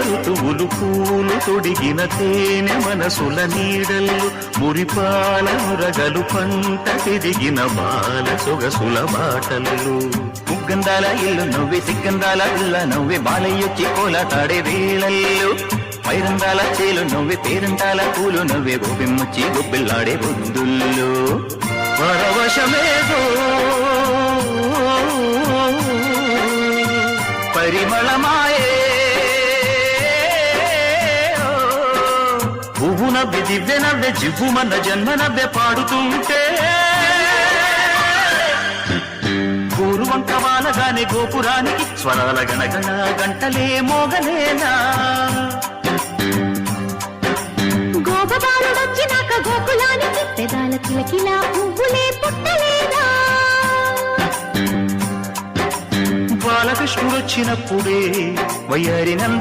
ఋతువులు పూలు తొడిగిన తేనె మనసుల నీడలు మురిపాల మురగలు పంట తిరిగిన బాల సొగసుల బాటలు ముగ్గందాల ఇల్లు నవ్వి సిగ్గందాల ఇల్ల నవ్వి బాలయ్యొచ్చి కోలాటాడే వేళల్లో పైరందాల చేలు నవ్వి పేరంటాల పూలు నవ్వే గోపిమ్మొచ్చి గొబ్బిల్లాడే బొద్దుల్లో పరవశమేదో పరిమళమాయే పువ్వు నవ్వె దివ్య నవ్వె జివ్వుమన్న జన్మ నవ్వె పాడుతుంటే గోరువంక వాలగానే గోపురానికి స్వరాల గణగణ గంటలే మోగలేనా గోపబాలుడొచ్చినాక గోకులానికి పెదాల కిలకిలా పువ్వులే పుట్టలేదా బాలకృష్ణుడొచ్చినప్పుడే వయ్యారి నంద